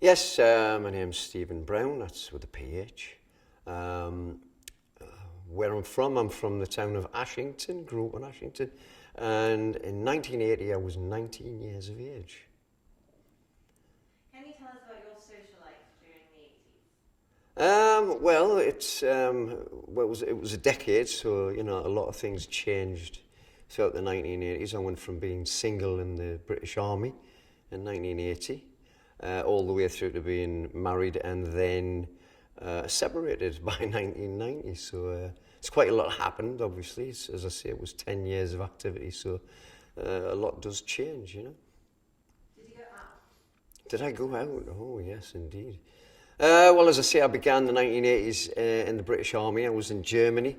Yes, my name's Stephen Brown, that's with a PH. Um, where I'm from the town of Ashington, grew up in Ashington, and in 1980 I was 19 years of age. Can you tell us about your social life during the 80s? It was a decade, so you know a lot of things changed throughout the 1980s. I went from being single in the British Army in 1980, all the way through to being married and then separated by 1990. So it's quite a lot happened. Obviously, as I say, it was 10 years of activity, so a lot does change, you know. Did you go out? Did I go out? Oh, yes, indeed. Well, as I say, I began the 1980s in the British Army. I was in Germany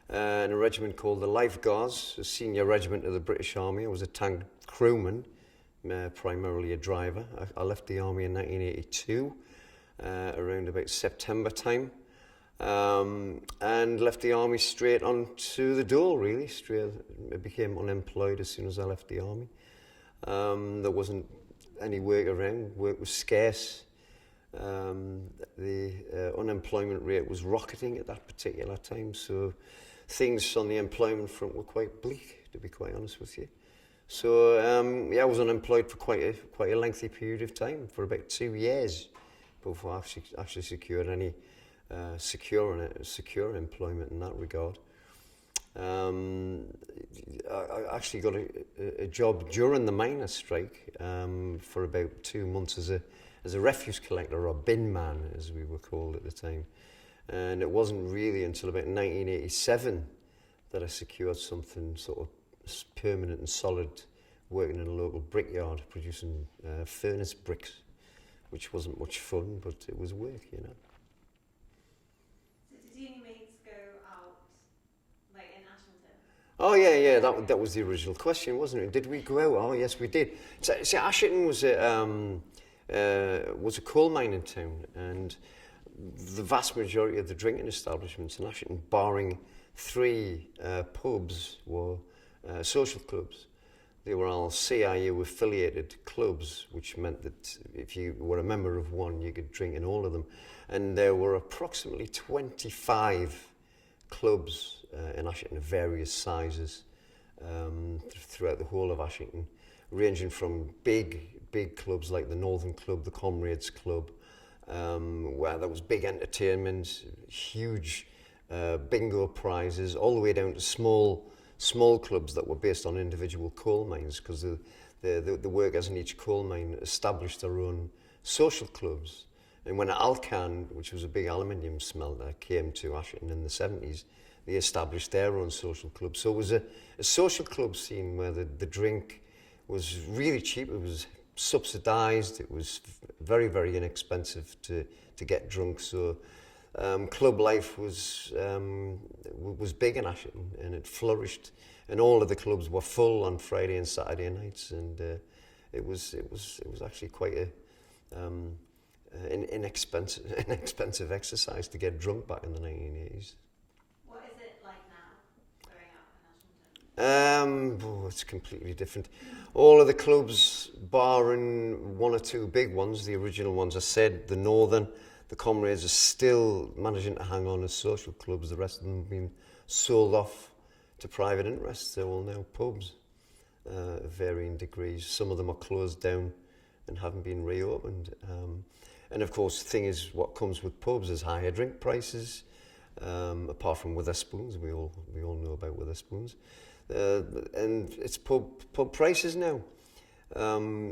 in a regiment called the Life Guards, a senior regiment of the British Army. I was a tank crewman, primarily a driver. I left the army in 1982, around about September time, and left the army straight on to the dole, really. I became unemployed as soon as I left the army. There wasn't any work around. Work was scarce. The unemployment rate was rocketing at that particular time, so things on the employment front were quite bleak, to be quite honest with you. So yeah, I was unemployed for quite a lengthy period of time, for about 2 years, before I actually secured any secure employment in that regard. Um, I actually got a job during the miners' strike for about 2 months as a refuse collector, or bin man, as we were called at the time. And it wasn't really until about 1987 that I secured something sort of permanent and solid, working in a local brickyard, producing furnace bricks, which wasn't much fun, but it was work, you know. So did you and your mates go out, like in Ashington? Oh yeah, that was the original question, wasn't it? Did we go out? Oh yes, we did. So Ashington was a coal mining town, and the vast majority of the drinking establishments in Ashington, barring three pubs, were social clubs. They were all CIU affiliated clubs, which meant that if you were a member of one, you could drink in all of them. And there were approximately 25 clubs in Ashington of various sizes throughout the whole of Ashington, ranging from big clubs like the Northern Club, the Comrades Club, where there was big entertainment, huge bingo prizes, all the way down to small clubs that were based on individual coal mines, because the workers in each coal mine established their own social clubs. And when Alcan, which was a big aluminium smelter, came to Ashington in the 70s, they established their own social club. So it was a social club scene where the drink was really cheap. It was subsidised. It was very inexpensive to get drunk. So club life was big in Ashington, and it flourished. And all of the clubs were full on Friday and Saturday nights, and it was actually quite an inexpensive exercise to get drunk back in the 1980s. What is it like now, going out in Ashington? It's completely different. All of the clubs, barring one or two big ones, the original ones, I said, the Northern, the Comrades, are still managing to hang on as social clubs. The rest of them have been sold off to private interests. They're all now pubs, of varying degrees. Some of them are closed down and haven't been reopened. And of course, the thing is, what comes with pubs is higher drink prices. Apart from Witherspoons, we all know about Witherspoons, and it's pub prices now.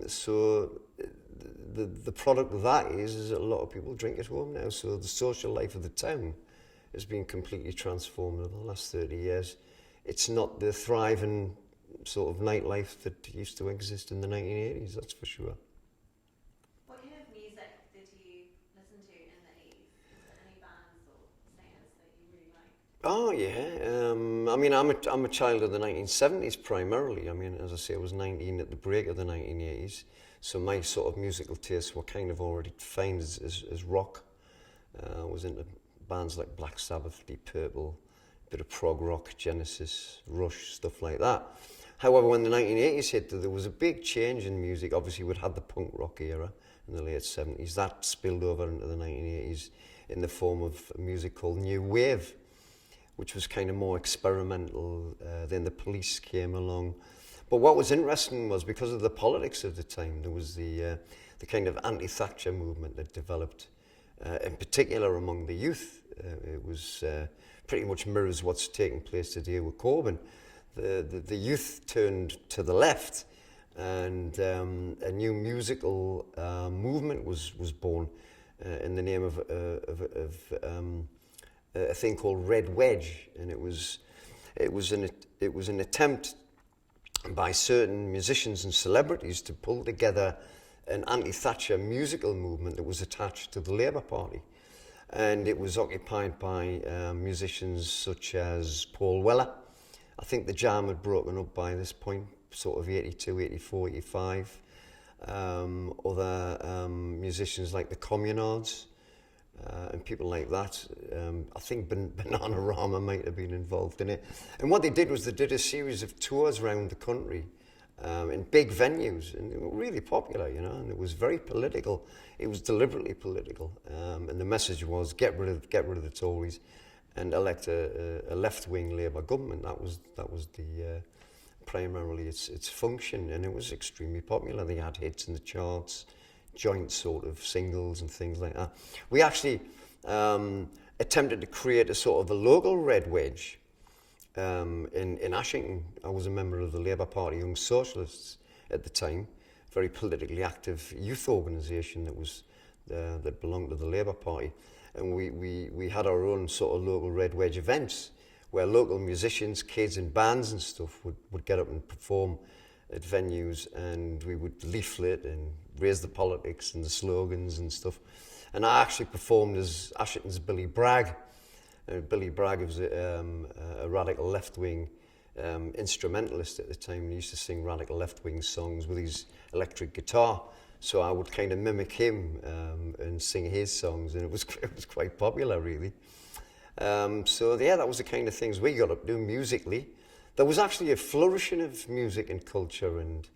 So the product of that is that a lot of people drink at home now. So the social life of the town has been completely transformed over the last 30 years. It's not the thriving sort of nightlife that used to exist in the 1980s, that's for sure. What kind of music did you listen to in the 80s? Was there any bands or singers that you really liked? Oh yeah, I mean, I'm a child of the 1970s primarily. I mean, as I say, I was 19 at the break of the 1980s, so my sort of musical tastes were kind of already defined as rock. I was into bands like Black Sabbath, Deep Purple, a bit of prog rock, Genesis, Rush, stuff like that. However, when the 1980s hit, there was a big change in music. Obviously, we'd had the punk rock era, in the late 70s. That spilled over into the 1980s in the form of music called New Wave, which was kind of more experimental. Then the Police came along. But what was interesting was, because of the politics of the time, there was the kind of anti-Thatcher movement that developed, in particular among the youth. It was pretty much mirrors what's taking place today with Corbyn. The youth turned to the left, and a new musical movement was born in the name of a thing called Red Wedge, and it was an attempt by certain musicians and celebrities to pull together an anti-Thatcher musical movement that was attached to the Labour Party. And it was occupied by musicians such as Paul Weller. I think the Jam had broken up by this point, sort of 82, 84, 85. Other musicians like the Communards and people like that. I think Bananarama might have been involved in it. And what they did was they did a series of tours around the country in big venues, and they were really popular, you know, and it was very political. It was deliberately political, and the message was get rid of the Tories and elect a left-wing Labour government. That was the primarily its function, and it was extremely popular. They had hits in the charts, joint sort of singles and things like that. We actually attempted to create a sort of a local Red Wedge in Ashington. I was a member of the Labour Party Young Socialists at the time, very politically active youth organisation that belonged to the Labour Party, and we had our own sort of local Red Wedge events where local musicians, kids and bands and stuff would get up and perform at venues, and we would leaflet and raise the politics and the slogans and stuff. And I actually performed as Ashington's Billy Bragg. Billy Bragg was a radical left-wing instrumentalist at the time. He used to sing radical left-wing songs with his electric guitar. So I would kind of mimic him and sing his songs, and it was quite popular, really. So yeah, that was the kind of things we got up to musically. There was actually a flourishing of music and culture, and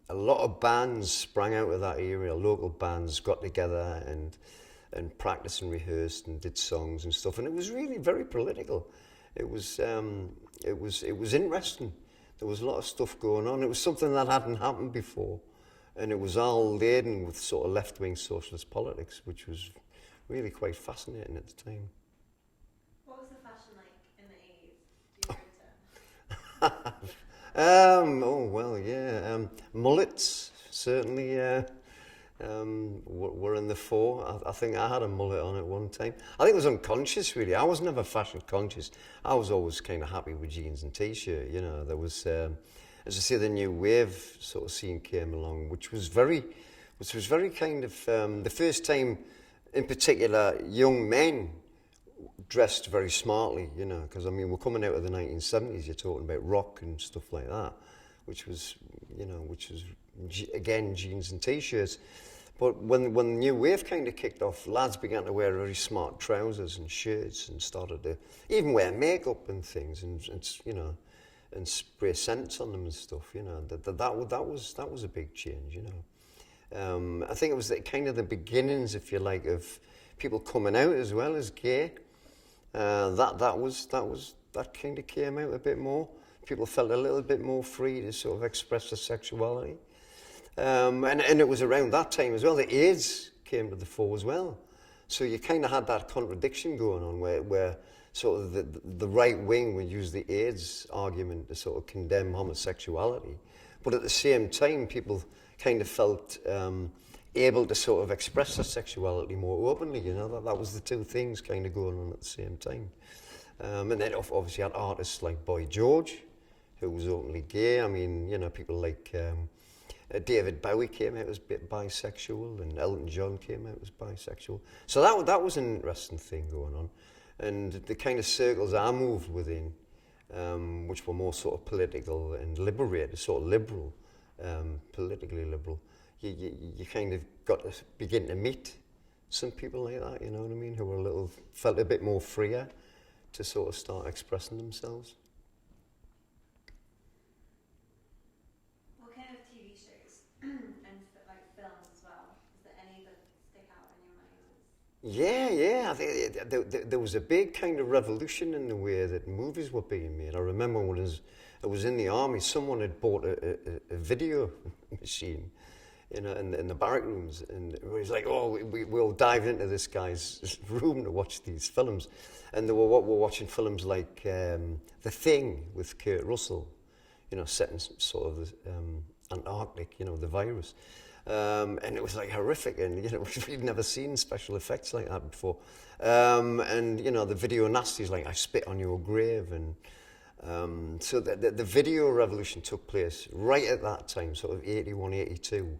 a lot of bands sprang out of that area. Local bands got together and practiced and rehearsed and did songs and stuff, and it was really very political. It was interesting. There was a lot of stuff going on. It was something that hadn't happened before, and it was all laden with sort of left-wing socialist politics, which was really quite fascinating at the time. What was the fashion like in the 80s? Do you remember? Oh well, yeah. Mullets certainly were in the fore. I think I had a mullet on at one time. I think it was unconscious, really. I was never fashion conscious. I was always kind of happy with jeans and t-shirt. You know, there was, as I say, the new wave sort of scene came along, which was very kind of the first time, in particular, young men dressed very smartly, you know, because I mean, we're coming out of the 1970s, you're talking about rock and stuff like that, which was again, jeans and t-shirts. But when the new wave kind of kicked off, lads began to wear very smart trousers and shirts and started to even wear makeup and things, and you know, and spray scents on them and stuff, you know. That was a big change, you know. I think it was kind of the beginnings, if you like, of people coming out as well as gay. That kind of came out a bit more. People felt a little bit more free to sort of express their sexuality. And it was around that time as well that AIDS came to the fore as well. So you kind of had that contradiction going on where sort of the right wing would use the AIDS argument to sort of condemn homosexuality. But at the same time, people kind of felt able to sort of express their sexuality more openly, you know. That was the two things kind of going on at the same time. And then obviously had artists like Boy George, who was openly gay. I mean, you know, people like David Bowie came out as bisexual, and Elton John came out as bisexual. So that was an interesting thing going on. And the kind of circles I moved within, which were more sort of political and liberated, sort of liberal, politically liberal, you kind of got to begin to meet some people like that, you know what I mean, who were felt a bit more freer to sort of start expressing themselves. What kind of TV shows and like films Yeah. I think there was a big kind of revolution in the way that movies were being made. I remember when I was in the army, someone had bought a video machine in the barrack rooms, and it was like, oh, we'll dive into this guy's room to watch these films. And we're watching films like The Thing with Kurt Russell, set in sort of the Antarctic, the virus. And it was like horrific, and we'd never seen special effects like that before. And the video nasties, like I Spit on Your Grave, and so the video revolution took place right at that time, sort of 81, 82.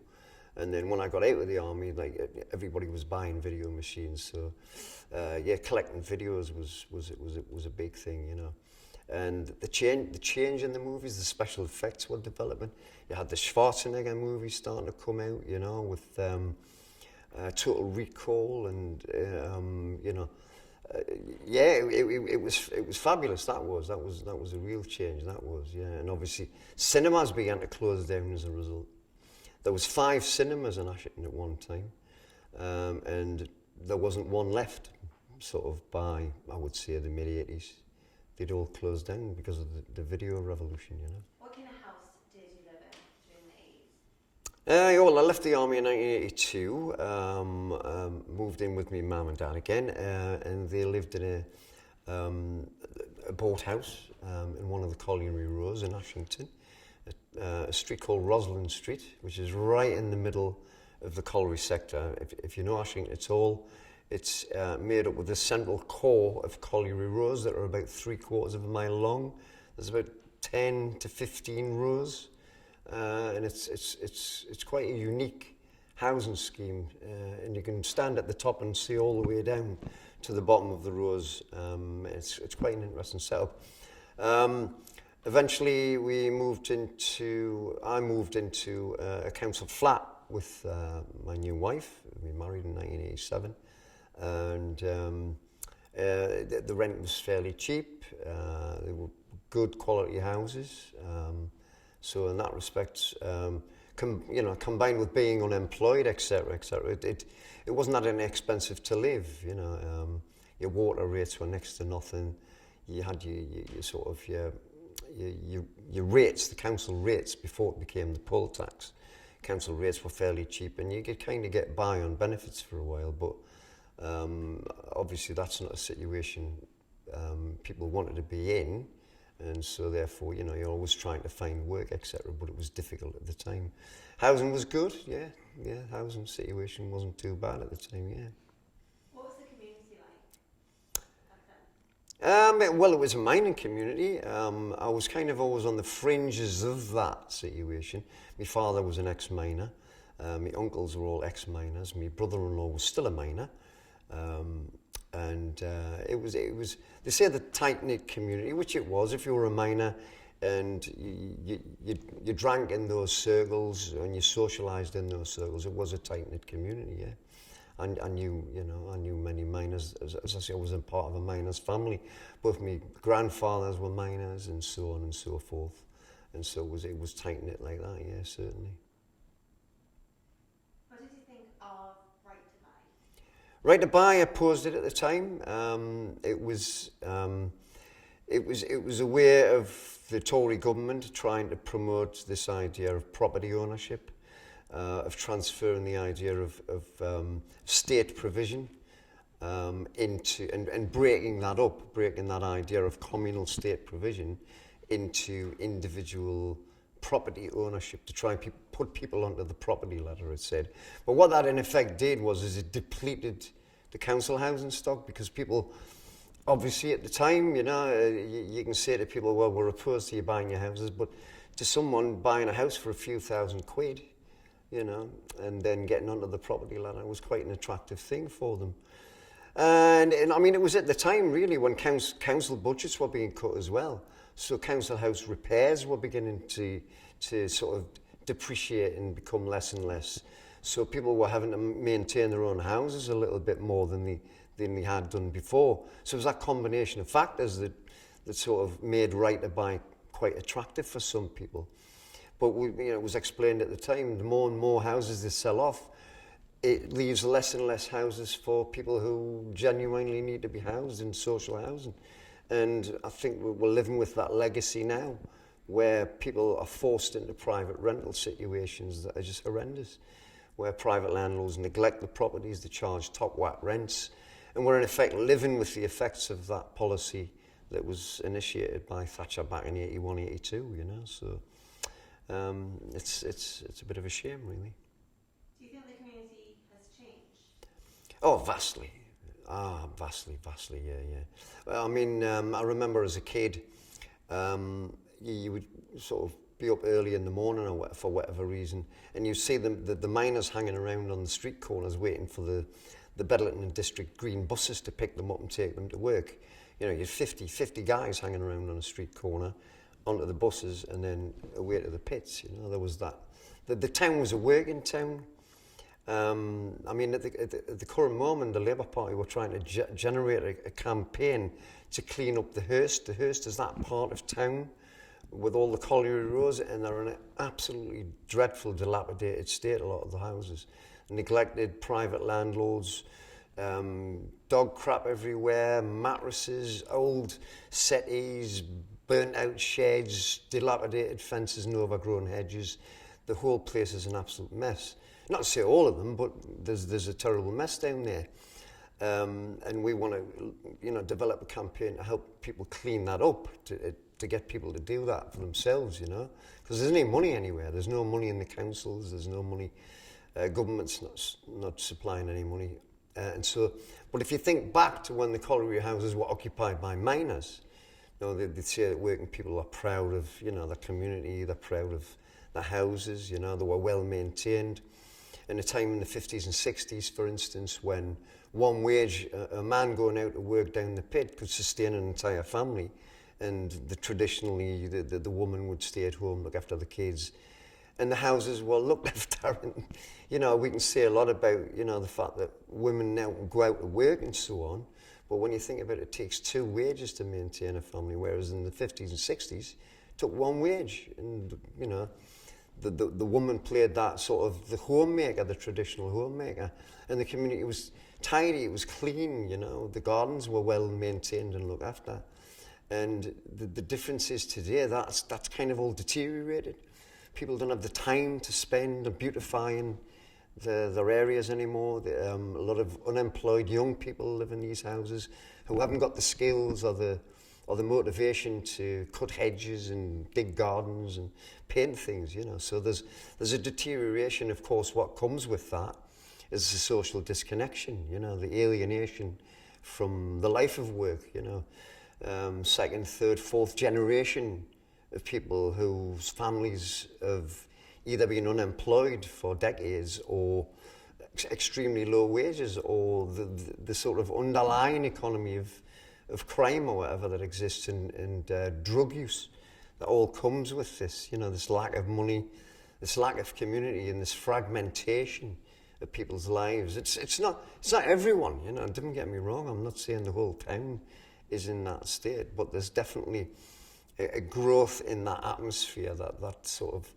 And then when I got out of the army, like everybody was buying video machines, so collecting videos was a big thing, And the change in the movies, the special effects were developing. You had the Schwarzenegger movies starting to come out, with Total Recall, and it was fabulous. That was a real change. That was, and obviously cinemas began to close down as a result. There was 5 cinemas in Ashington at one time, and there wasn't one left. Sort of by, I would say, the mid-80s. They'd all closed down because of the video revolution, What kind of house did you live in during the 80s? Well, I left the army in 1982, moved in with my mum and dad again, and they lived in a boat house in one of the colliery rows in Ashington, a street called Roslyn Street, which is right in the middle of the colliery sector. If you know Ashington, it's made up with the central core of colliery rows that are about 3/4 of a mile long. There's about 10 to 15 rows, and it's quite a unique housing scheme. And you can stand at the top and see all the way down to the bottom of the rows. It's quite an interesting setup. Eventually, I moved into a council flat with my new wife. We married in 1987. And the rent was fairly cheap. They were good quality houses. So in that respect, combined with being unemployed, etc., it wasn't that inexpensive to live. Your water rates were next to nothing. You had your sort of your rates, the council rates before it became the poll tax. Council rates were fairly cheap, and you could kind of get by on benefits for a while, but obviously that's not a situation people wanted to be in, and so therefore you're always trying to find work, etc., but it was difficult at the time. Housing was good, housing situation wasn't too bad at the time. What was the community like back then? Well, it was a mining community. I was kind of always on the fringes of that situation. My father was an ex-miner, my uncles were all ex-miners, my brother-in-law was still a miner. And it was. They say the tight-knit community, which it was. If you were a miner, and you drank in those circles and you socialised in those circles, it was a tight-knit community. Yeah, and I knew many miners. As I say, I was a part of a miners' family. Both my grandfathers were miners, and so on and so forth. And so it was tight-knit like that. Yeah, certainly. Right to buy, I opposed it at the time. It was a way of the Tory government trying to promote this idea of property ownership, of transferring the idea of state provision into and breaking that idea of communal state provision into individual property ownership, to try and put people onto the property ladder, it said. But what that in effect did is it depleted the council housing stock, because people, obviously at the time, you can say to people, well, we're opposed to you buying your houses, but to someone buying a house for a few £1,000, and then getting onto the property ladder was quite an attractive thing for them. And I mean, it was at the time really when council budgets were being cut as well. So council house repairs were beginning to sort of depreciate and become less and less. So people were having to maintain their own houses a little bit more than they had done before. So it was that combination of factors that sort of made right to buy quite attractive for some people. But it was explained at the time, the more and more houses they sell off, it leaves less and less houses for people who genuinely need to be housed in social housing. And I think we're living with that legacy now, where people are forced into private rental situations that are just horrendous, where private landlords neglect the properties, they charge top whack rents, and we're in effect living with the effects of that policy that was initiated by Thatcher back in 81, 82, you know. So it's a bit of a shame, really. Do you think the community has changed? Oh, vastly. Vastly, yeah. Well, I mean, I remember as a kid, you would sort of be up early in the morning or for whatever reason, and you see the miners hanging around on the street corners waiting for the Bedlington District Green buses to pick them up and take them to work. You know, you had 50 guys hanging around on a street corner, onto the buses and then away to the pits. You know, there was that. The town was a working town. I mean, at the current moment, the Labour Party were trying to generate a campaign to clean up the Hurst. The Hurst is that part of town with all the colliery roads, and they're in an absolutely dreadful, dilapidated state, a lot of the houses. Neglected private landlords, dog crap everywhere, mattresses, old settees, burnt out sheds, dilapidated fences and overgrown hedges. The whole place is an absolute mess. Not to say all of them, but there's a terrible mess down there. And we want to, develop a campaign to help people clean that up, to get people to do that for themselves, you know. Because there's no money anywhere. There's no money in the councils. There's no money. Government's not supplying any money. But if you think back to when the colliery houses were occupied by miners, they'd say that working people are proud of, their community. They're proud of the houses, they were well maintained. In a time in the 50s and 60s, for instance, when one wage, a man going out to work down the pit could sustain an entire family, and traditionally the woman would stay at home, look after the kids, and the houses were looked after. And, we can say a lot about, the fact that women now go out to work and so on, but when you think about it, it takes 2 wages to maintain a family, whereas in the 50s and 60s, it took 1 wage, and, the woman played that sort of the homemaker, the traditional homemaker, and the community was tidy, it was clean, the gardens were well maintained and looked after. And the difference is today, that's kind of all deteriorated. People don't have the time to spend on beautifying their areas anymore. A lot of unemployed young people live in these houses who haven't got the skills or the motivation to cut hedges and dig gardens and paint things, So there's a deterioration. Of course, what comes with that is the social disconnection, the alienation from the life of work, second, third, fourth generation of people whose families have either been unemployed for decades or extremely low wages, or the sort of underlying economy of crime or whatever that exists, and drug use that all comes with this, this lack of money, this lack of community, and this fragmentation of people's lives. It's not everyone, don't get me wrong. I'm not saying the whole town is in that state, but there's definitely a growth in that atmosphere, that sort of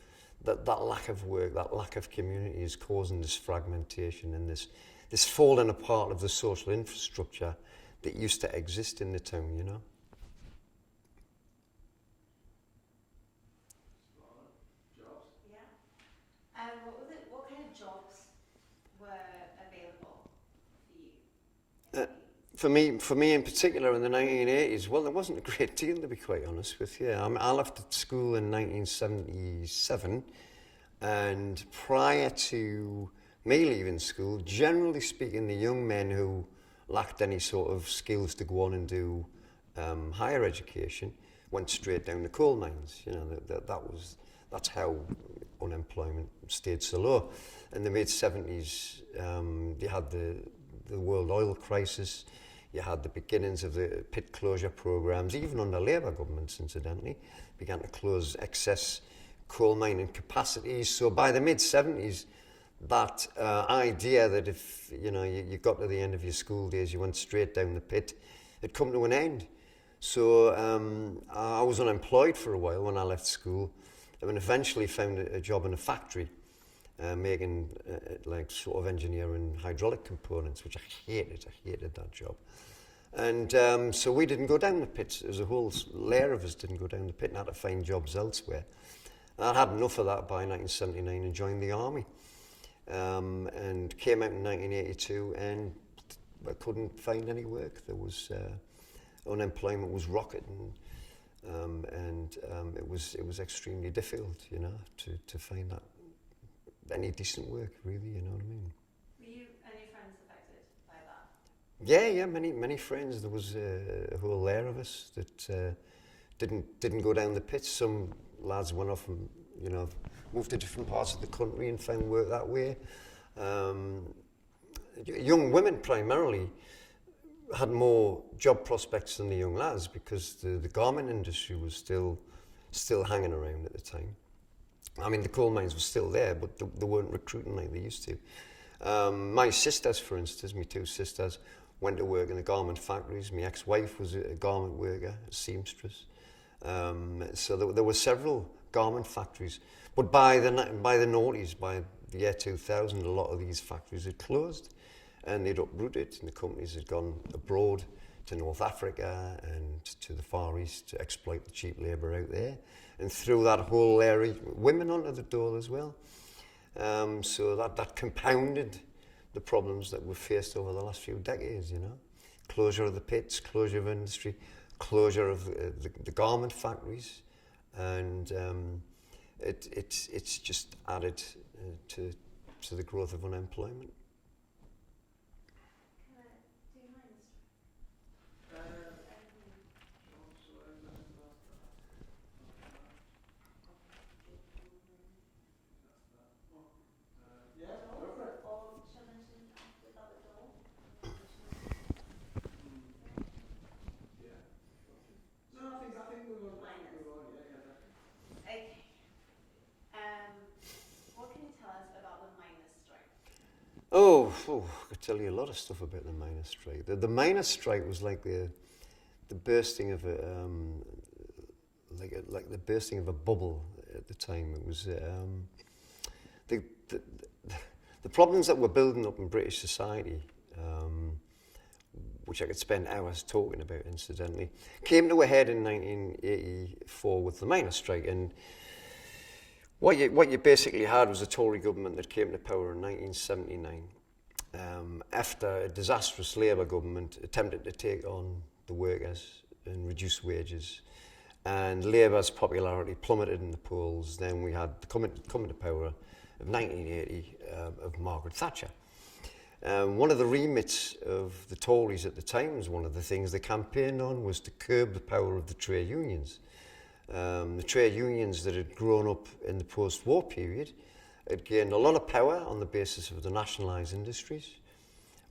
that lack of work, that lack of community is causing this fragmentation and this falling apart of the social infrastructure that used to exist in the town, Jobs? Yeah. What kind of jobs were available for you? For me in particular in the 1980s, well, there wasn't a great deal, to be quite honest with you. I left school in 1977, and prior to me leaving school, generally speaking, the young men who lacked any sort of skills to go on and do higher education went straight down the coal mines. That's how unemployment stayed so low. In the mid-70s, you had the world oil crisis. You had the beginnings of the pit closure programs, even under Labour governments, incidentally, began to close excess coal mining capacities. So by the mid-70s, that idea that if you got to the end of your school days, you went straight down the pit, had come to an end. So I was unemployed for a while when I left school, and eventually found a job in a factory. making like sort of engineering hydraulic components, which I hated. I hated that job. And so we didn't go down the pit. As a whole layer of us didn't go down the pit and had to find jobs elsewhere. And I had enough of that by 1979 and joined the army. And came out in 1982 and I couldn't find any work. There was unemployment was rocketing, and it was extremely difficult, you know, to find that any decent work, really, you know what I mean. Were you and your friends affected by that? Yeah, many friends. There was a whole layer of us that didn't go down the pit. Some lads went off and, you know, moved to different parts of the country and found work that way. Young women primarily had more job prospects than the young lads because the garment industry was still hanging around at the time. I mean, the coal mines were still there, but they weren't recruiting like they used to. My sisters, for instance, my two sisters, went to work in the garment factories. My ex-wife was a garment worker, a seamstress. So there were several garment factories. But by the noughties, by the year 2000, a lot of these factories had closed and they'd uprooted, and the companies had gone abroad to North Africa and to the Far East to exploit the cheap labour out there. And through that whole area, women onto the door as well. So that compounded the problems that we've faced over the last few decades, you know. Closure of the pits, closure of industry, closure of the garment factories, and it's just added to the growth of unemployment. Do you mind? Or shall I mention without a door? No, I think we will. Okay. What can you tell us about the miners' strike? Oh, I could tell you a lot of stuff about the miners' strike. The miners' strike was like the bursting of like the bursting of a bubble at the time. It was the problems that were building up in British society, which I could spend hours talking about, incidentally, came to a head in 1984 with the miners' strike. And what you basically had was a Tory government that came to power in 1979 after a disastrous Labour government attempted to take on the workers and reduce wages. And Labour's popularity plummeted in the polls. Then we had the coming to power of 1980 of Margaret Thatcher. One of the remits of the Tories at the time, was one of the things they campaigned on, was to curb the power of the trade unions. The trade unions that had grown up in the post-war period had gained a lot of power on the basis of the nationalised industries.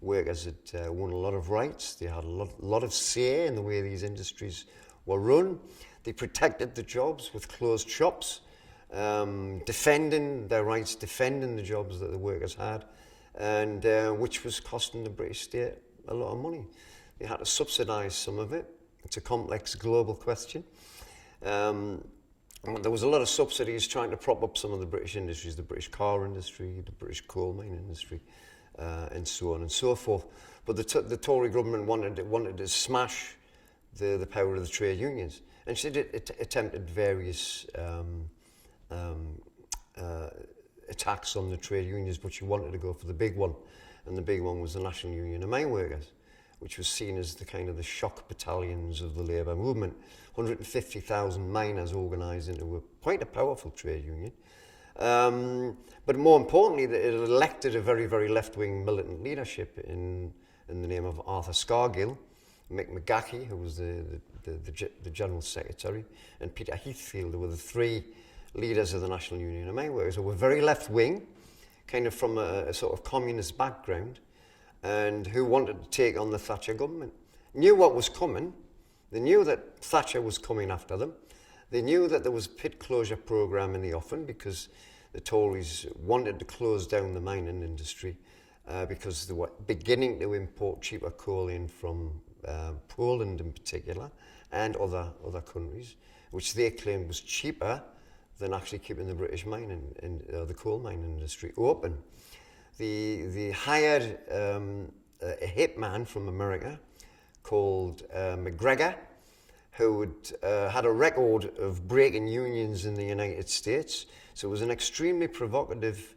Workers had won a lot of rights. They had a lot of say in the way these industries were run. They protected the jobs with closed shops, defending their rights, defending the jobs that the workers had, and which was costing the British state a lot of money. They had to subsidise some of it. It's a complex global question. There was a lot of subsidies trying to prop up some of the British industries, the British car industry, the British coal mine industry, and so on and so forth. But the Tory government wanted to smash the power of the trade unions. And she did attempted various attacks on the trade unions, but she wanted to go for the big one. And the big one was the National Union of Mine Workers, which was seen as the kind of the shock battalions of the labour movement. 150,000 miners organised into quite a powerful trade union. But more importantly, it elected a very, very left-wing militant leadership in the name of Arthur Scargill, Mick McGahey, who was the General Secretary, and Peter Heathfield, who were the three leaders of the National Union of Mine Workers, who were very left-wing, kind of from a sort of communist background, and who wanted to take on the Thatcher government. Knew what was coming. They knew that Thatcher was coming after them. They knew that there was a pit closure programme in the offing because the Tories wanted to close down the mining industry because they were beginning to import cheaper coal in from Poland in particular and other countries, which they claimed was cheaper than actually keeping the British mining and the coal mining industry open. They hired a hitman from America called McGregor, who had a record of breaking unions in the United States. So it was an extremely provocative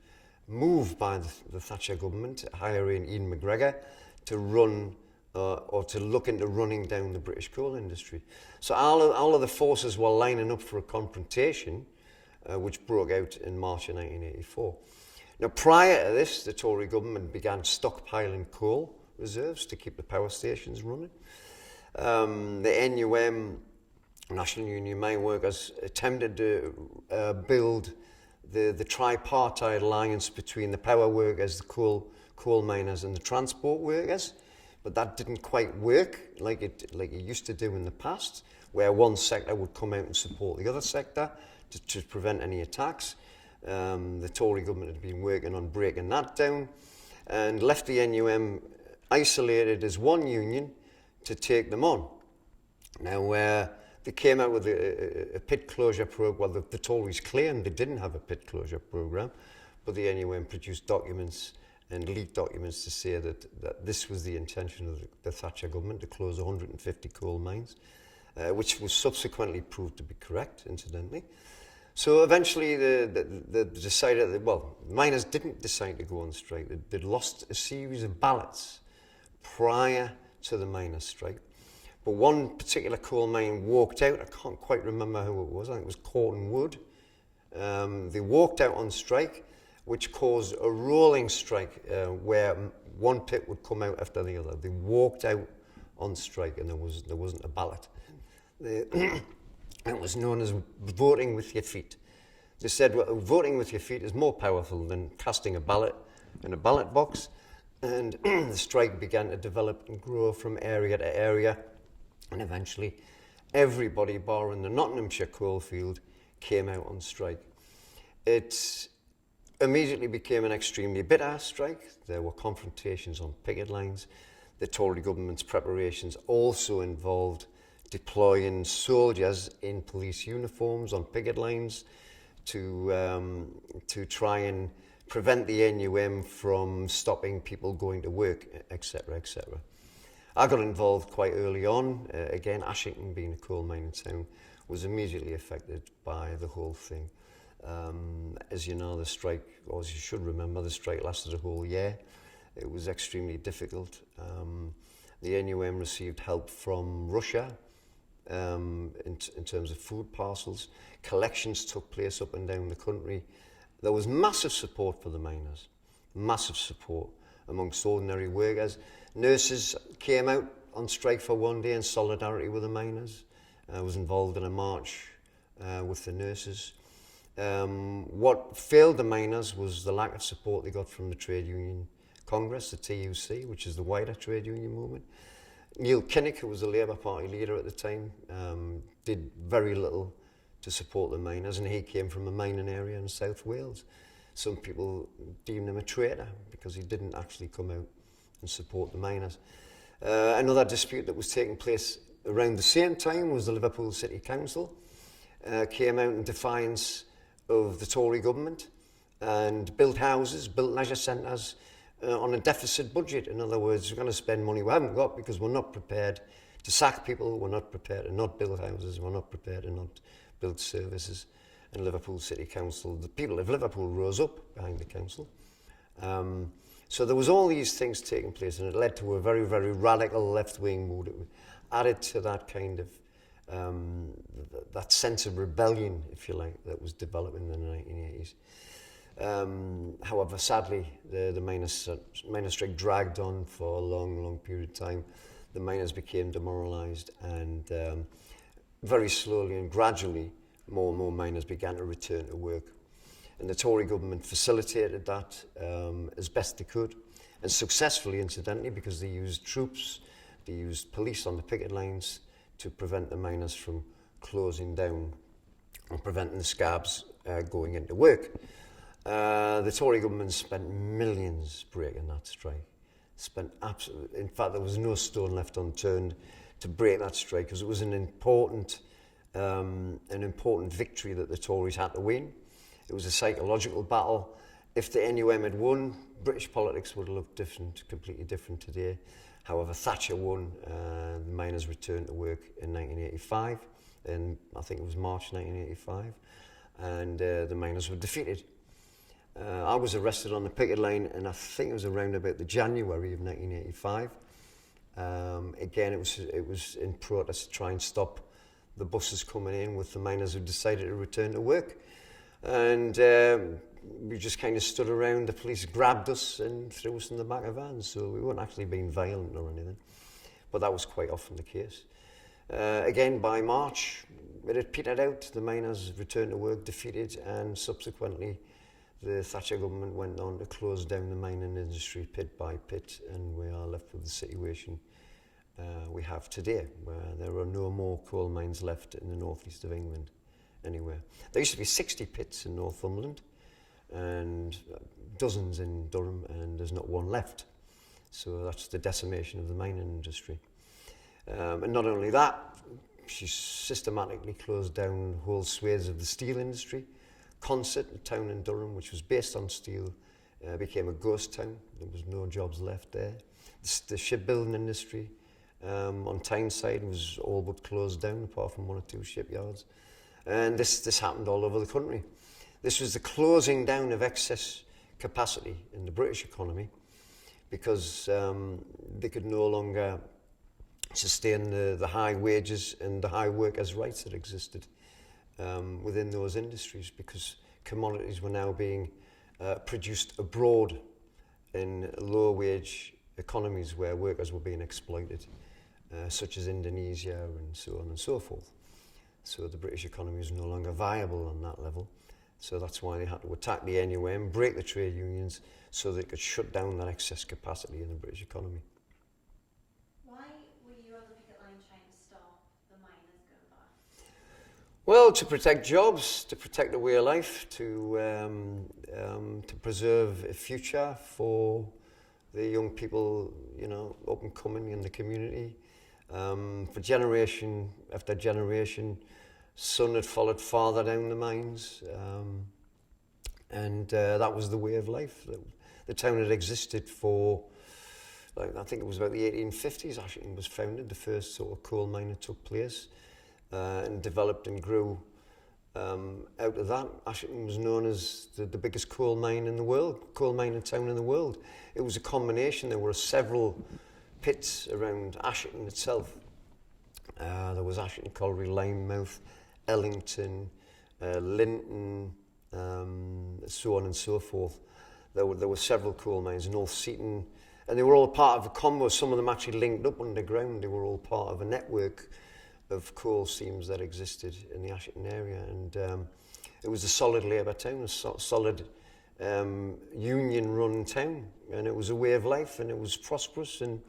move by the Thatcher government, hiring Ian McGregor to run or to look into running down the British coal industry. So all of the forces were lining up for a confrontation, which broke out in March of 1984. Now, prior to this, the Tory government began stockpiling coal reserves to keep the power stations running. The NUM, National Union Mine Workers, attempted to build the tripartite alliance between the power workers, the coal miners and the transport workers, but that didn't quite work like it used to do in the past, where one sector would come out and support the other sector to prevent any attacks. The Tory government had been working on breaking that down and left the NUM isolated as one union to take them on. Now, they came out with a pit closure program. Well, the Tories claimed they didn't have a pit closure program, but the NUM produced documents and leaked documents to say that this was the intention of the Thatcher government, to close 150 coal mines, which was subsequently proved to be correct, incidentally. So eventually they decided that, well, miners didn't decide to go on strike. They'd lost a series of ballots prior to the miners' strike. But one particular coal mine walked out. I can't quite remember who it was. I think it was Corton Wood. They walked out on strike, which caused a rolling strike where one pit would come out after the other. They walked out on strike, and there wasn't a ballot. It was known as voting with your feet. They said, well, voting with your feet is more powerful than casting a ballot in a ballot box. And the strike began to develop and grow from area to area. And eventually, everybody, barring the Nottinghamshire coalfield, came out on strike. It immediately became an extremely bitter strike. There were confrontations on picket lines. The Tory government's preparations also involved deploying soldiers in police uniforms on picket lines to try and prevent the NUM from stopping people going to work, etc., etc. I got involved quite early on. Again, Ashington, being a coal mining town, was immediately affected by the whole thing. As you know, the strike, or as you should remember, the strike lasted a whole year. It was extremely difficult. The NUM received help from Russia in terms of food parcels. Collections took place up and down the country. There was massive support for the miners, massive support amongst ordinary workers. Nurses came out on strike for one day in solidarity with the miners. I was involved in a march with the nurses. What failed the miners was the lack of support they got from the Trade Union Congress, the TUC, which is the wider trade union movement. Neil Kinnock, who was the Labour Party leader at the time, did very little to support the miners, and he came from a mining area in South Wales. Some people deemed him a traitor because he didn't actually come out and support the miners. Another dispute that was taking place around the same time was the Liverpool City Council came out in defiance of the Tory government and built houses, built leisure centres on a deficit budget. In other words, we're going to spend money we haven't got because we're not prepared to sack people, we're not prepared to not build houses, we're not prepared to not build services. And Liverpool City Council, the people of Liverpool rose up behind the council. So there was all these things taking place, and it led to a very, very radical left-wing mood. It added to that kind of that sense of rebellion, if you like, that was developing in the 1980s. However, sadly, the miners' strike dragged on for a long, long period of time. The miners became demoralised, and very slowly and gradually, more and more miners began to return to work. And the Tory government facilitated that as best they could, and successfully, incidentally, because they used troops, they used police on the picket lines to prevent the miners from closing down or preventing the scabs going into work. The Tory government spent millions breaking that strike. In fact, there was no stone left unturned to break that strike because it was an important an important victory that the Tories had to win. It was a psychological battle. If the NUM had won, British politics would have looked different, completely different today. However, Thatcher won, the miners returned to work in 1985, and I think it was March 1985, and the miners were defeated. I was arrested on the picket line, and I think it was around about the January of 1985. Again, it was in protest to try and stop the buses coming in with the miners who decided to return to work. And we just kind of stood around. The police grabbed us and threw us in the back of vans. So we weren't actually being violent or anything. But that was quite often the case. Again, by March, it had petered out. The miners returned to work, defeated, and subsequently the Thatcher government went on to close down the mining industry pit by pit, and we are left with the situation we have today, where there are no more coal mines left in the northeast of England anywhere. There used to be 60 pits in Northumberland and dozens in Durham, and there's not one left. So that's the decimation of the mining industry. And not only that, she systematically closed down whole swathes of the steel industry. Concert, a town in Durham, which was based on steel, became a ghost town. There was no jobs left there. The shipbuilding industry on Tyneside was all but closed down, apart from one or two shipyards. And this happened all over the country. This was the closing down of excess capacity in the British economy, because they could no longer sustain the high wages and the high workers' rights that existed within those industries, because commodities were now being produced abroad in low-wage economies where workers were being exploited, such as Indonesia and so on and so forth. So the British economy was no longer viable on that level. So that's why they had to attack the NUM, break the trade unions, so they could shut down that excess capacity in the British economy. Why were you on the picket line trying to stop the miners going back? Well, to protect jobs, to protect the way of life, to preserve a future for the young people, you know, up and coming in the community. For generation after generation, son had followed father down the mines, and that was the way of life. The town had existed for, like, I think it was about the 1850s. Ashington was founded. The first sort of coal mine that took place, and developed and grew. Out of that, Ashington was known as the biggest coal mine in the world, coal mining town in the world. It was a combination. There were several pits around Ashington itself. There was Ashington, Colliery, Linemouth, Ellington, Linton, so on and so forth. There were several coal mines, North Seaton, and they were all part of a combo. Some of them actually linked up underground. They were all part of a network of coal seams that existed in the Ashington area, and it was a solid labour town, a solid union-run town, and it was a way of life, and it was prosperous, and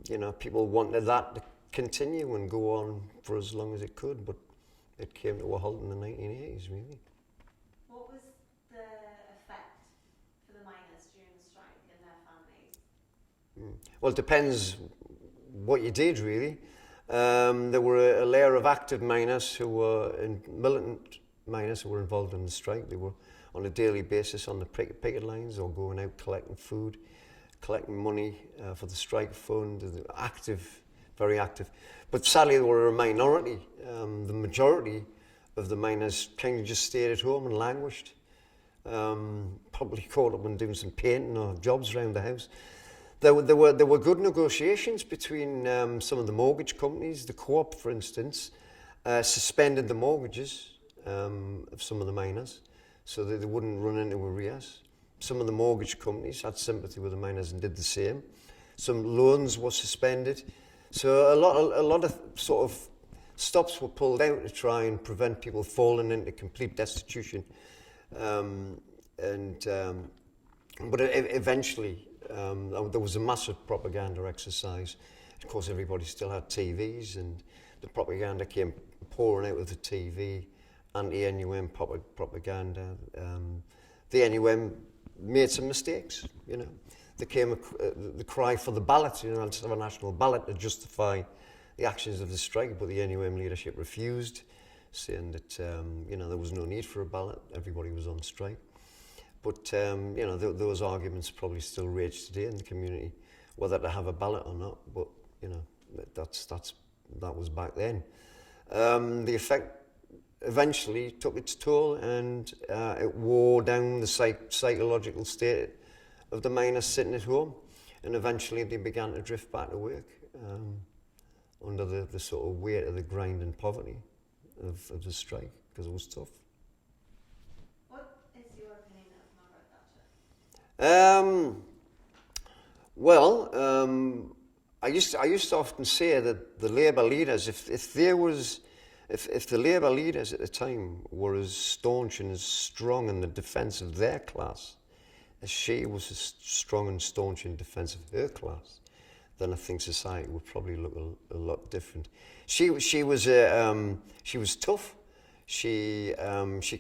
you know, people wanted that to continue and go on for as long as it could, but it came to a halt in the 1980s, really. What was the effect for the miners during the strike and their families? Well, it depends what you did, really. There were a layer of active miners who were militant miners who were involved in the strike. They were on a daily basis on the picket lines or going out collecting food, collecting money for the strike fund. They were active, very active. But sadly, they were a minority. The majority of the miners kind of just stayed at home and languished, probably caught up in doing some painting or jobs around the house. There were good negotiations between some of the mortgage companies. The Co-op, for instance, suspended the mortgages of some of the miners so that they wouldn't run into arrears. Some of the mortgage companies had sympathy with the miners and did the same. Some loans were suspended. So a lot of sort of stops were pulled out to try and prevent people falling into complete destitution. But eventually, there was a massive propaganda exercise. Of course, everybody still had TVs, and the propaganda came pouring out of the TV, anti-NUM propaganda. The NUM made some mistakes, you know. There came the cry for the ballot, you know, let's have a national ballot to justify the actions of the strike, but the NUM leadership refused, saying that there was no need for a ballot. Everybody was on strike. But those arguments probably still rage today in the community, whether to have a ballot or not. But that was back then. The effect eventually took its toll, and it wore down the psychological state of the miners sitting at home, and eventually they began to drift back to work under the sort of weight of the grind and poverty of the strike, because it was tough. What is your opinion of Margaret Thatcher? I used to often say that the Labour leaders, if the Labour leaders at the time were as staunch and as strong in the defence of their class as she was as strong and staunch in defence of her class, then I think society would probably look a lot different. She was tough. She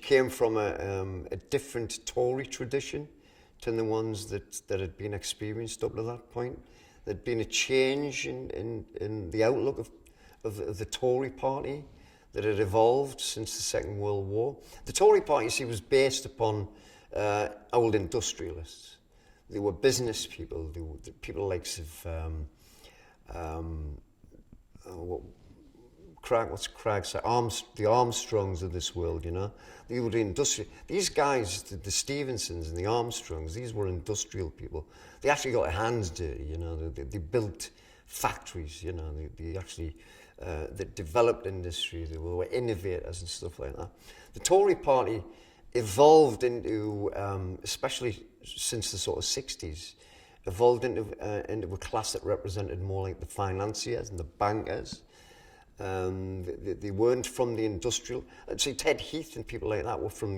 came from a different Tory tradition to the ones that had been experienced up to that point. There'd been a change in the outlook of the Tory party that had evolved since the Second World War. The Tory party, you see, was based upon old industrialists. They were business people. They were the people like what's Cragg say? The Armstrongs of this world, They were industrial. These guys, the Stevensons and the Armstrongs, these were industrial people. They actually got their hands dirty, They built factories, They actually they developed industry. They were innovators and stuff like that. The Tory party evolved into, especially since the sort of 60s, evolved into a class that represented more like the financiers and the bankers. They weren't from the industrial. I'd say Ted Heath and people like that were from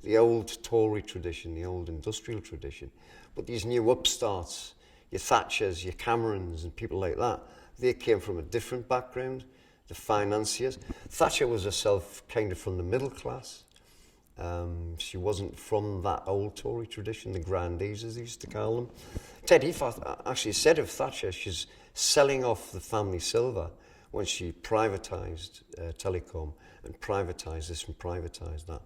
the old Tory tradition, the old industrial tradition. But these new upstarts, your Thatchers, your Camerons and people like that, they came from a different background, the financiers. Thatcher was herself kind of from the middle class. She wasn't from that old Tory tradition, the grandees as they used to call them. Ted Heath actually said of Thatcher, she's selling off the family silver when she privatised telecom and privatised this and privatised that.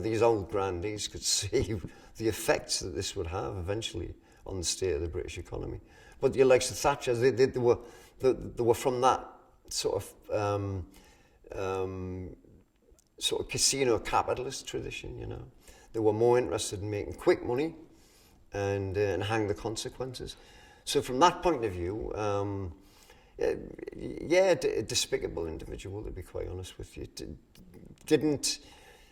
These old grandees could see the effects that this would have eventually on the state of the British economy. But the likes of Thatcher, they were from that sort of casino capitalist tradition, They were more interested in making quick money and hang the consequences. So from that point of view, a despicable individual, to be quite honest with you. Didn't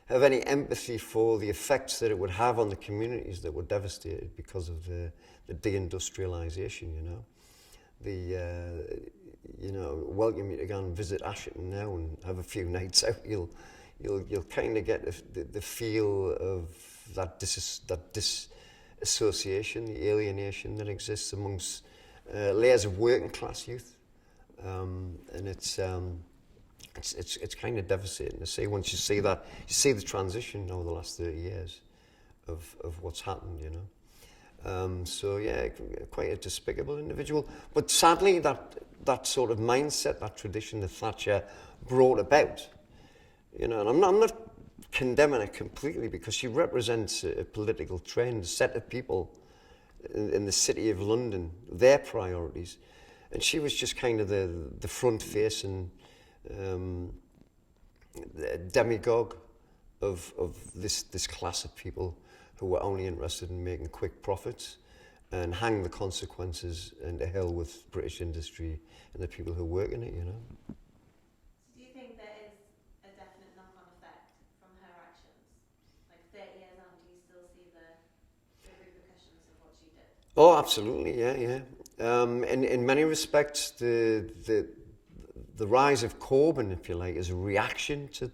have any empathy for the effects that it would have on the communities that were devastated because of the deindustrialisation, welcome you to go and visit Ashton now and have a few nights out. You'll kind of get the feel of that disassociation, the alienation that exists amongst layers of working class youth, and it's kind of devastating to see. Once you see that, you see the transition over the last 30 years of what's happened, quite a despicable individual. But sadly, that sort of mindset, that tradition that Thatcher brought about, and I'm not condemning it completely, because she represents a political trend, a set of people in the city of London, their priorities, and she was just kind of the front-facing demagogue of this class of people who were only interested in making quick profits and hang the consequences and to hell with British industry and the people who work in it, So do you think there is a definite knock-on effect from her actions? Like 30 years on, do you still see the repercussions of what she did? Oh, absolutely, yeah. In many respects, the rise of Corbyn, if you like, is a reaction to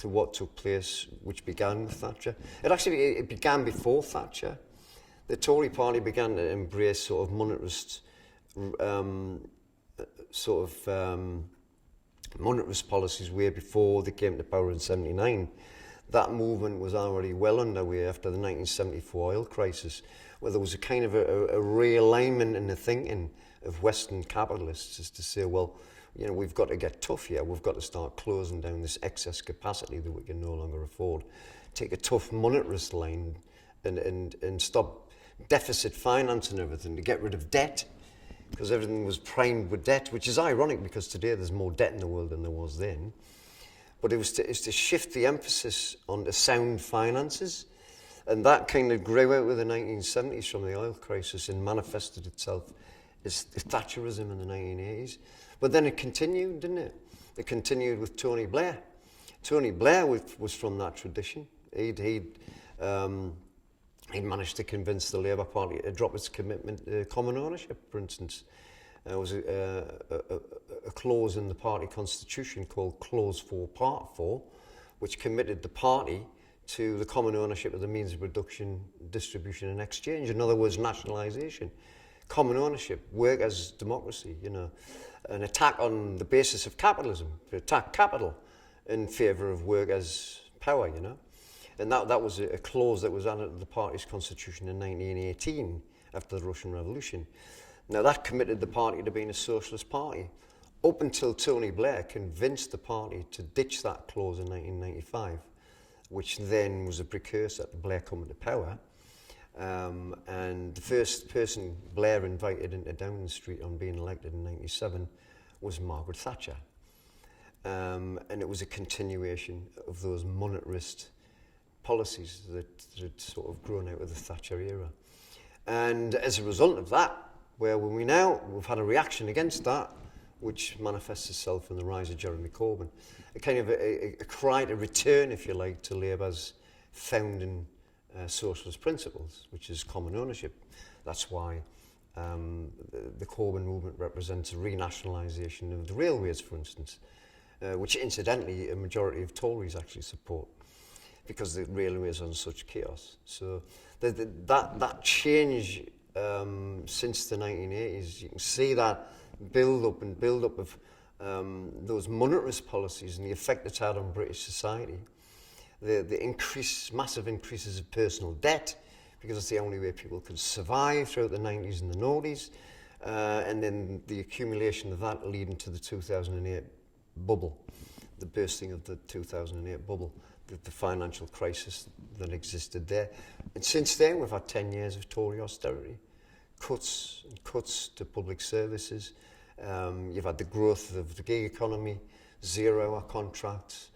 what took place, which began with Thatcher. It began before Thatcher. The Tory party began to embrace sort of monetarist monetarist policies way before they came to power in '79. That movement was already well underway after the 1974 oil crisis, where there was a kind of a realignment in the thinking of Western capitalists as to say, well, you know, we've got to get tough here. We've got to start closing down this excess capacity that we can no longer afford. Take a tough monetarist line and stop deficit financing everything, to get rid of debt, because everything was primed with debt, which is ironic because today there's more debt in the world than there was then. But it's to shift the emphasis onto sound finances, and that kind of grew out with the 1970s from the oil crisis and manifested itself as Thatcherism in the 1980s. But then it continued, didn't it? It continued with Tony Blair. Tony Blair was from that tradition. He'd managed to convince the Labour Party to drop its commitment to common ownership, for instance. There was a clause in the party constitution called Clause 4, Part 4, which committed the party to the common ownership of the means of production, distribution and exchange. In other words, nationalisation. Common ownership, work as democracy, you know, an attack on the basis of capitalism, to attack capital in favour of work as power, you know. And that was a clause that was added to the party's constitution in 1918 after the Russian Revolution. Now that committed the party to being a socialist party, up until Tony Blair convinced the party to ditch that clause in 1995, which then was a precursor to Blair coming to power. And the first person Blair invited into Downing Street on being elected in 97 was Margaret Thatcher. And it was a continuation of those monetarist policies that had sort of grown out of the Thatcher era. And as a result of that, where were we now? We've had a reaction against that, which manifests itself in the rise of Jeremy Corbyn. A kind of a cry to return, if you like, to Labour's founding socialist principles, which is common ownership. That's why the Corbyn movement represents a renationalisation of the railways, for instance, which incidentally a majority of Tories actually support, because the railways are in such chaos. So that change since the 1980s, you can see that build up of those monetarist policies and the effect it's had on British society. The massive increases of personal debt, because it's the only way people could survive throughout the 90s and the noughties, and then the accumulation of that leading to the 2008 bubble, the bursting of the 2008 bubble, the financial crisis that existed there. And since then, we've had 10 years of Tory austerity, cuts to public services. You've had the growth of the gig economy, 0-hour contracts,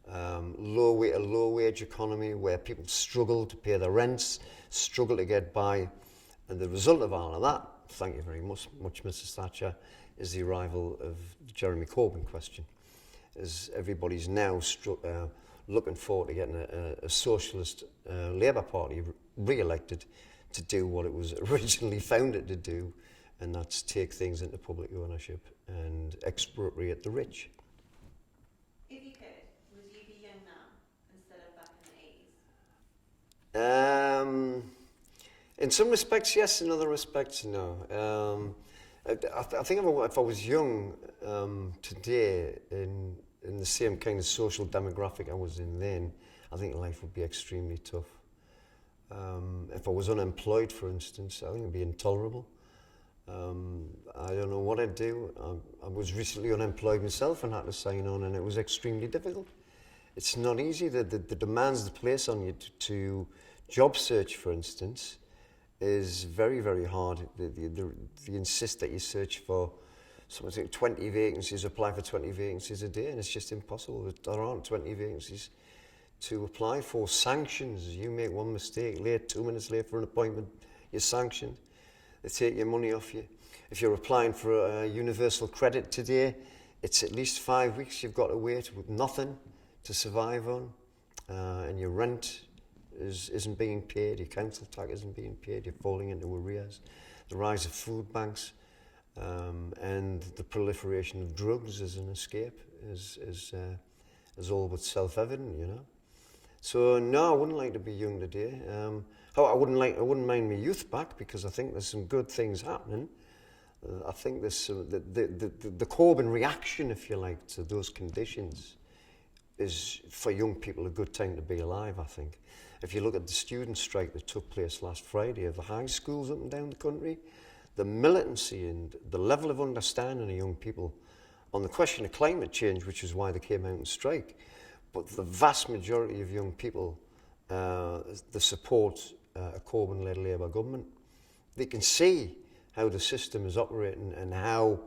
a low-wage economy where people struggle to pay their rents, struggle to get by. And the result of all of that, thank you very much, Mrs. Thatcher, is the arrival of the Jeremy Corbyn question. As everybody's now looking forward to getting a socialist Labour Party re-elected to do what it was originally founded to do, and that's take things into public ownership and expropriate the rich. If you could, would you be young now instead of back in the 80s? In some respects, yes. In other respects, no. I think if I was young today in the same kind of social demographic I was in then, I think life would be extremely tough. If I was unemployed, for instance, I think it would be intolerable. I don't know what I'd do. I was recently unemployed myself and had to sign on, and it was extremely difficult. It's not easy. The demands they place on you to job search, for instance, is very, very hard. They insist that you search for 20 vacancies, apply for 20 vacancies a day, and it's just impossible. There aren't 20 vacancies to apply for. Sanctions, you make one mistake, 2 minutes late for an appointment, you're sanctioned. They take your money off you. If you're applying for a universal credit today, it's at least 5 weeks you've got to wait with nothing to survive on, and your rent isn't being paid, your council tax isn't being paid, you're falling into arrears. The rise of food banks and the proliferation of drugs as an escape is all but self-evident, you know. So no, I wouldn't like to be young today. I wouldn't mind my youth back, because I think there's some good things happening. I think there's the Corbyn reaction, if you like, to those conditions is, for young people, a good time to be alive, I think. If you look at the student strike that took place last Friday of the high schools up and down the country, the militancy and the level of understanding of young people on the question of climate change, which is why they came out and strike. But the vast majority of young people, they support a Corbyn-led Labour government. They can see how the system is operating and how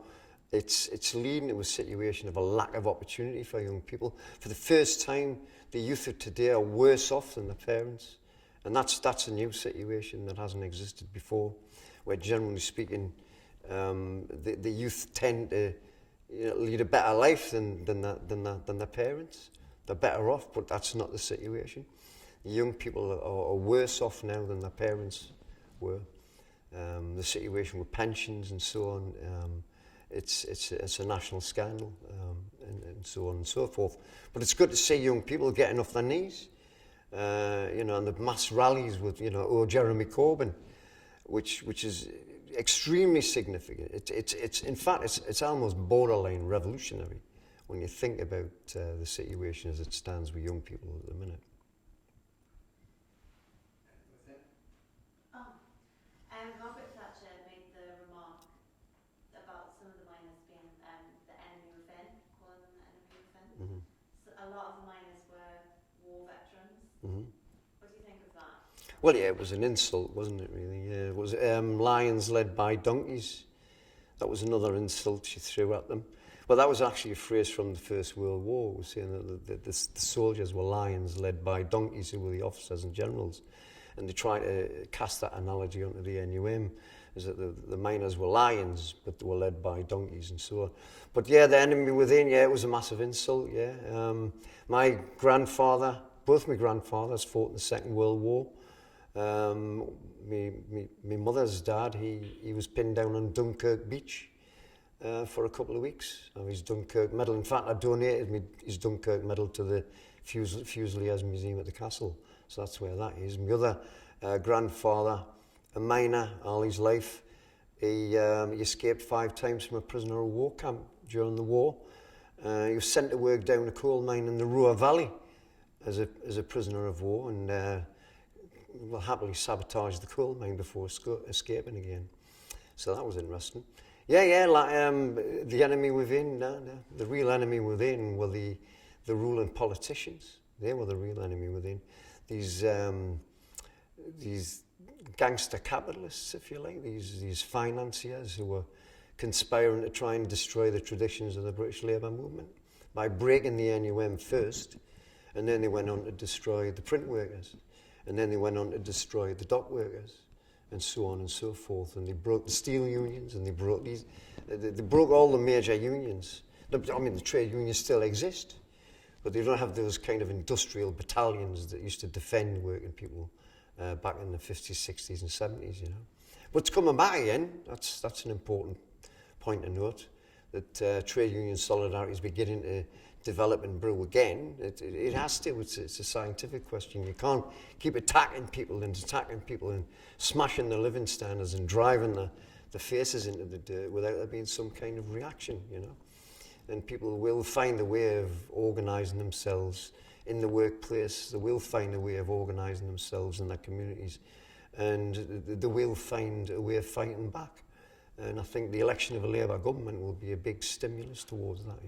it's leading to a situation of a lack of opportunity for young people. For the first time, the youth of today are worse off than their parents. And that's a new situation that hasn't existed before, where generally speaking, the youth tend to lead a better life than their parents. They're better off, but that's not the situation. The young people are worse off now than their parents were. The situation with pensions and so on, it's a national scandal, and so on and so forth. But it's good to see young people getting off their knees, and the mass rallies with, Jeremy Corbyn, which is extremely significant. It's almost borderline revolutionary when you think about the situation as it stands with young people at the minute. Margaret Thatcher made the remark about some of the miners being the enemy within, calling them the enemy within. Mm-hmm. So a lot of the miners were war veterans. Mm-hmm. What do you think of that? Well, yeah, it was an insult, wasn't it, really? Yeah, it was lions led by donkeys. That was another insult she threw at them. Well, that was actually a phrase from the First World War. It was saying that the soldiers were lions led by donkeys, who were the officers and generals. And they tried to cast that analogy onto the NUM, is that the miners were lions, but they were led by donkeys and so on. But yeah, the enemy within, yeah, it was a massive insult, yeah. My grandfather, both my grandfathers fought in the Second World War. My mother's dad, he was pinned down on Dunkirk Beach for a couple of weeks. His Dunkirk medal, in fact, I donated his Dunkirk medal to the Fusiliers Museum at the castle. So that's where that is. My other grandfather, a miner all his life, he escaped 5 times from a prisoner of war camp during the war. He was sent to work down a coal mine in the Ruhr Valley as a prisoner of war, and happily sabotaged the coal mine before escaping again. So that was interesting. The enemy within, the real enemy within were the ruling politicians. They were the real enemy within. These gangster capitalists, if you like, these financiers who were conspiring to try and destroy the traditions of the British Labour movement by breaking the NUM first, and then they went on to destroy the print workers, and then they went on to destroy the dock workers, and so on and so forth. And they broke the steel unions, and they broke all the major unions. The trade unions still exist, but they don't have those kind of industrial battalions that used to defend working people back in the 50s, 60s and 70s, But it's coming back again. That's an important point to note, that trade union solidarity is beginning to develop and brew again. It has to. It's a scientific question. You can't keep attacking people and smashing their living standards and driving the faces into the dirt without there being some kind of reaction, And people will find a way of organising themselves in the workplace. They will find a way of organising themselves in their communities, and they will find a way of fighting back. And I think the election of a Labour government will be a big stimulus towards that,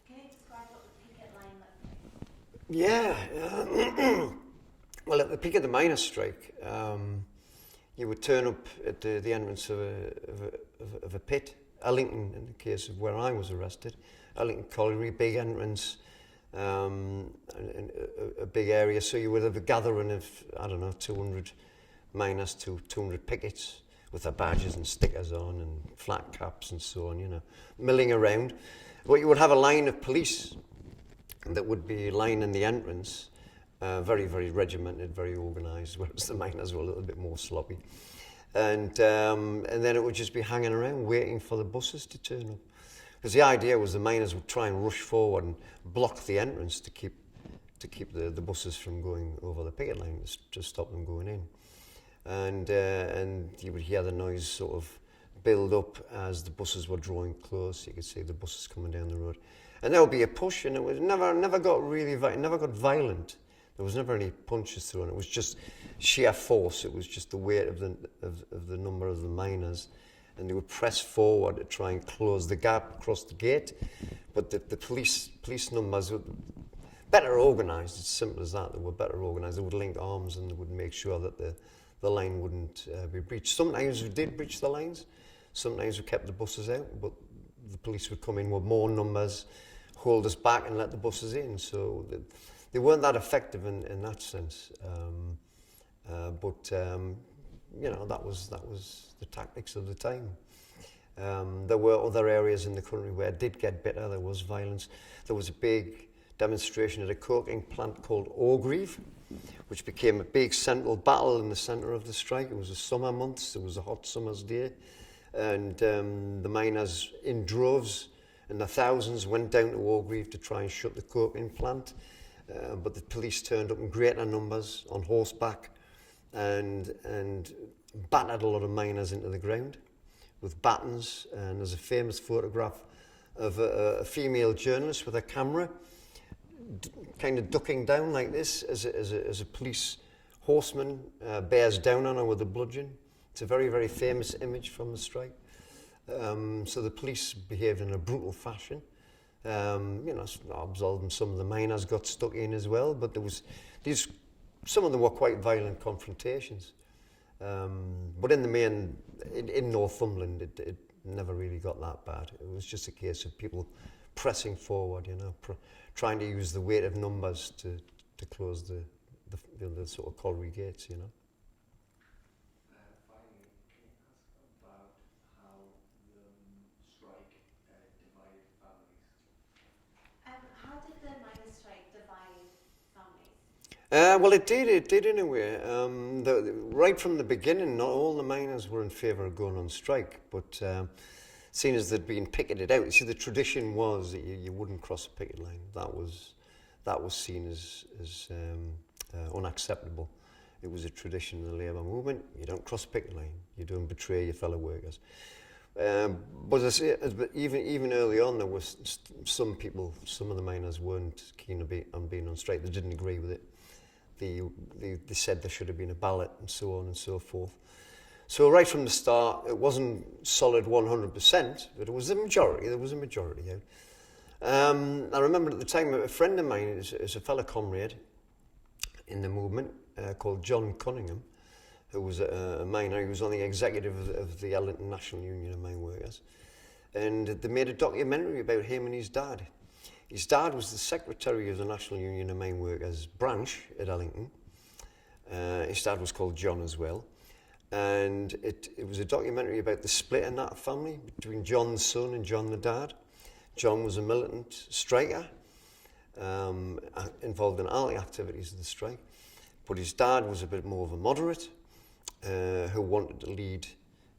Can you describe what the picket line looks like? Yeah. Well, at the peak of the miners' strike, you would turn up at the entrance of a pit, Ellington, in the case of where I was arrested, Ellington Colliery, big entrance, a big area. So you would have a gathering of, 200 miners to 200 pickets with their badges and stickers on and flat caps and so on, milling around. But you would have a line of police that would be lining the entrance, very, very regimented, very organised, whereas the miners were a little bit more sloppy. And then it would just be hanging around waiting for the buses to turn up. Because the idea was the miners would try and rush forward and block the entrance to keep the buses from going over the picket line, to stop them going in. And you would hear the noise sort of build up as the buses were drawing close. You could see the buses coming down the road. And there would be a push, and it was never got violent. There was never any punches thrown. It was just sheer force. It was just the weight of the number of the miners, and they would press forward to try and close the gap across the gate. But the police numbers were better organised. It's simple as that. They were better organised. They would link arms and they would make sure that the line wouldn't be breached. Sometimes we did breach the lines. Sometimes we kept the buses out, but the police would come in with more numbers, hold us back and let the buses in. So they weren't that effective in that sense. But you know, that was the tactics of the time. There were other areas in the country where it did get better. There was violence. There was a big demonstration at a coking plant called Orgreave, which became a big central battle in the centre of the strike. It was the summer months. It was a hot summer's day. And the miners in droves in the thousands went down to Orgreave to try and shut the coking plant. But the police turned up in greater numbers on horseback and battered a lot of miners into the ground with batons. And there's a famous photograph of a female journalist with a camera kind of ducking down like this as a police horseman bears down on her with a bludgeon. It's a very, very famous image from the strike. So the police behaved in a brutal fashion. You know, absolved some of the miners got stuck in as well, but there was some of them were quite violent confrontations. But in the main, in Northumberland, it never really got that bad. It was just a case of people pressing forward, you know, trying to use the weight of numbers to close the sort of colliery gates, you know. Finally, can you ask about how the strike divided families? How did the miners' strike divide families? Well, it did in a way. Right from the beginning, not all the miners were in favour of going on strike, but seeing as they'd been picketed out, you see, the tradition was that you wouldn't cross a picket line. That was seen as unacceptable. It was a tradition in the labour movement. You don't cross a picket line. You don't betray your fellow workers. But as I say, even early on, there was some people, some of the miners weren't keen on being on strike. They didn't agree with it. They said there should have been a ballot and so on and so forth. So right from the start, it wasn't solid 100%, but it was a majority. There was a majority out. I remember at the time, a friend of mine is a fellow comrade in the movement called John Cunningham, who was a miner. He was on the executive of the Ellington National Union of Mine Workers. And they made a documentary about him and his dad. His dad was the secretary of the National Union of Mine Workers branch at Ellington. His dad was called John as well. And it was a documentary about the split in that family between John the son and John the dad. John was a militant striker, involved in all the activities of the strike. But his dad was a bit more of a moderate, who wanted to lead a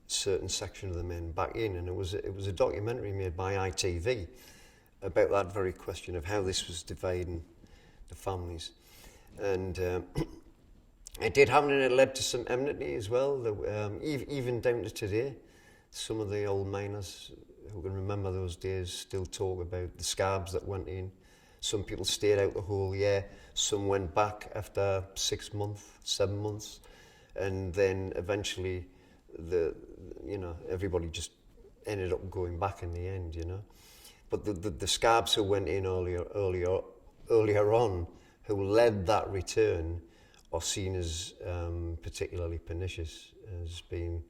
certain section of the men back in. And it was a documentary made by ITV about that very question of how this was dividing the families. And it did happen, and it led to some enmity as well, even down to today. Some of the old miners who can remember those days still talk about the scabs that went in. Some people stayed out the whole year. Some went back after 6 months, 7 months, and then eventually, everybody just ended up going back in the end, you know. But the scabs who went in earlier on, who led that return, are seen as particularly pernicious, as being,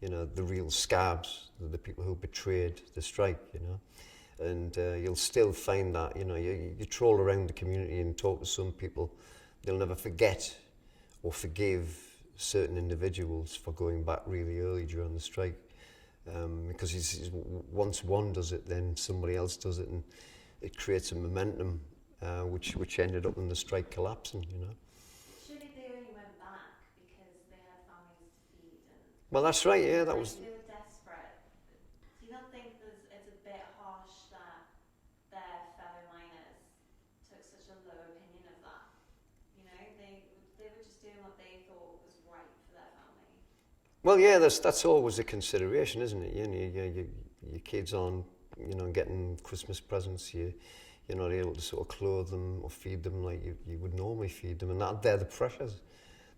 you know, the real scabs, the people who betrayed the strike, you know. And you'll still find that, you know, you troll around the community and talk to some people, they'll never forget or forgive certain individuals for going back really early during the strike. Because once one does it, then somebody else does it, and it creates a momentum which ended up in the strike collapsing, you know. Surely they only went back because they had families to feed and Well, that's right, yeah, that was... they were desperate. Do you not think it's a bit harsh that their fellow miners took such a low opinion of that? You know, they were just doing what they thought was right for their family. Well, yeah, that's always a consideration, isn't it? You know, your kids aren't, you know, getting Christmas presents. Your you're not able to sort of clothe them or feed them like you would normally feed them, and they're the pressures.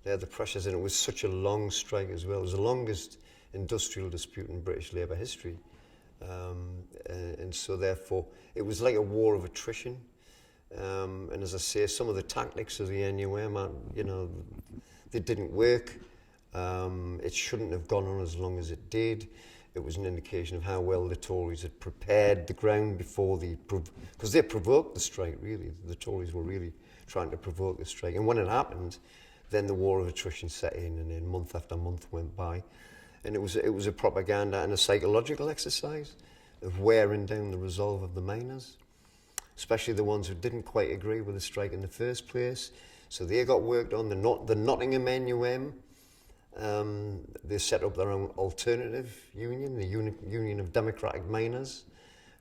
They're the pressures, and it was such a long strike as well. It was the longest industrial dispute in British Labour history, and so therefore it was like a war of attrition. And as I say, some of the tactics of the NUM, they didn't work. It shouldn't have gone on as long as it did. It was an indication of how well the Tories had prepared the ground before because they provoked the strike, really. The Tories were really trying to provoke the strike. And when it happened, then the war of attrition set in, and then month after month went by. And it was a propaganda and a psychological exercise of wearing down the resolve of the miners, especially the ones who didn't quite agree with the strike in the first place. So they got worked on. The Nottingham NUM, they set up their own alternative union, the Union of Democratic Miners,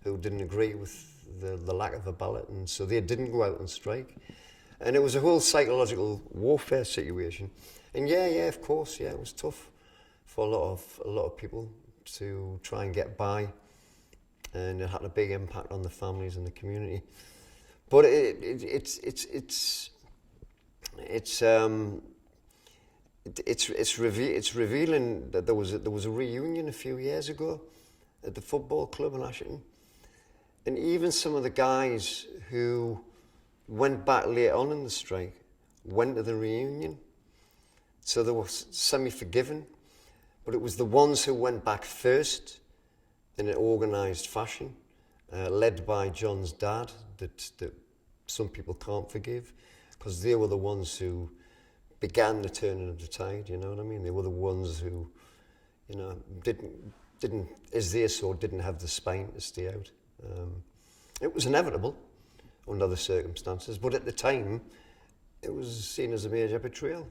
who didn't agree with the lack of a ballot, and so they didn't go out and strike. And it was a whole psychological warfare situation. And of course, it was tough for a lot of people to try and get by, and it had a big impact on the families and the community. But it's revealing that there was a reunion a few years ago at the football club in Ashton, and even some of the guys who went back later on in the strike went to the reunion, so they were semi-forgiven. But it was the ones who went back first in an organised fashion, led by John's dad, that some people can't forgive, because they were the ones who began the turning of the tide, you know what I mean? They were the ones who, didn't, as they saw, didn't have the spine to stay out. It was inevitable under the circumstances, but at the time, it was seen as a major betrayal.